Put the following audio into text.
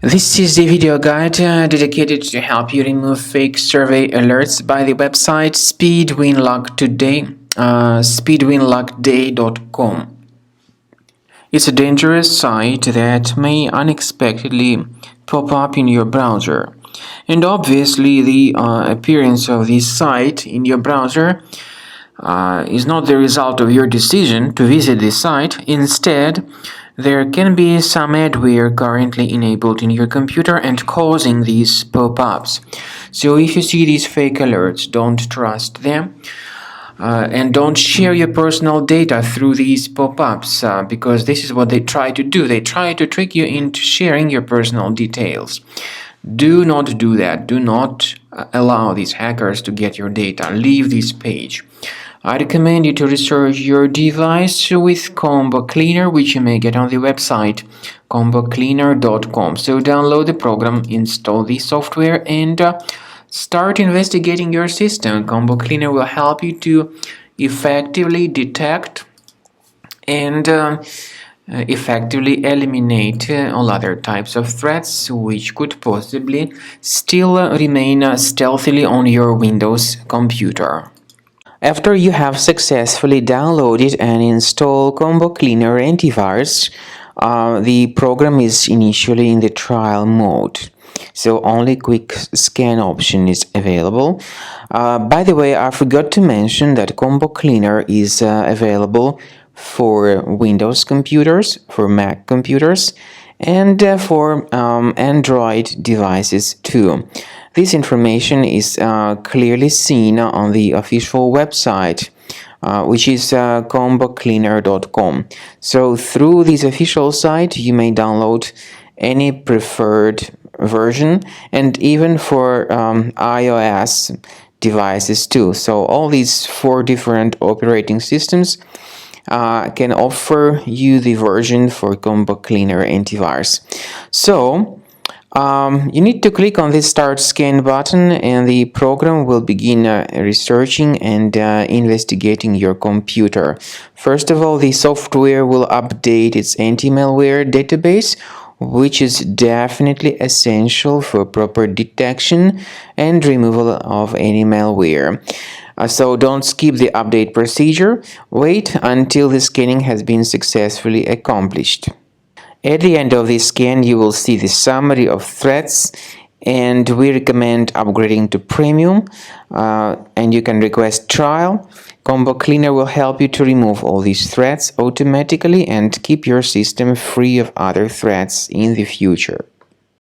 This is the video guide dedicated to help you remove fake survey alerts by the website speedwinluckday.com. It's a dangerous site that may unexpectedly pop up in your browser. And obviously, the appearance of this site in your browser is not the result of your decision to visit this site. Instead, there can be some adware currently enabled in your computer and causing these pop-ups. So if you see these fake alerts, don't trust them. And don't share your personal data through these pop-ups because this is what they try to do. They try to trick you into sharing your personal details. Do not do that. Do not allow these hackers to get your data. Leave this page. I recommend you to research your device with Combo Cleaner, which you may get on the website combocleaner.com. So download the program, install the software, and start investigating your system. Combo Cleaner will help you to effectively detect and effectively eliminate all other types of threats which could possibly still remain stealthily on your Windows computer. After you have successfully downloaded and installed Combo Cleaner Antivirus, the program is initially in the trial mode. So only quick scan option is available. By the way, I forgot to mention that Combo Cleaner is available for Windows computers, for Mac computers, and for Android devices too. This information is clearly seen on the official website, which is combocleaner.com. So through this official site, you may download any preferred version, and even for iOS devices too. So all these 4 different operating systems can offer you the version for Combo Cleaner Antivirus. So you need to click on the Start Scan button, and the program will begin researching and investigating your computer. First of all, the software will update its anti-malware database, which is definitely essential for proper detection and removal of any malware. So don't skip the update procedure. Wait until the scanning has been successfully accomplished. At the end of the scan, you will see the summary of threats, and we recommend upgrading to Premium, and you can request trial. Combo Cleaner will help you to remove all these threats automatically and keep your system free of other threats in the future.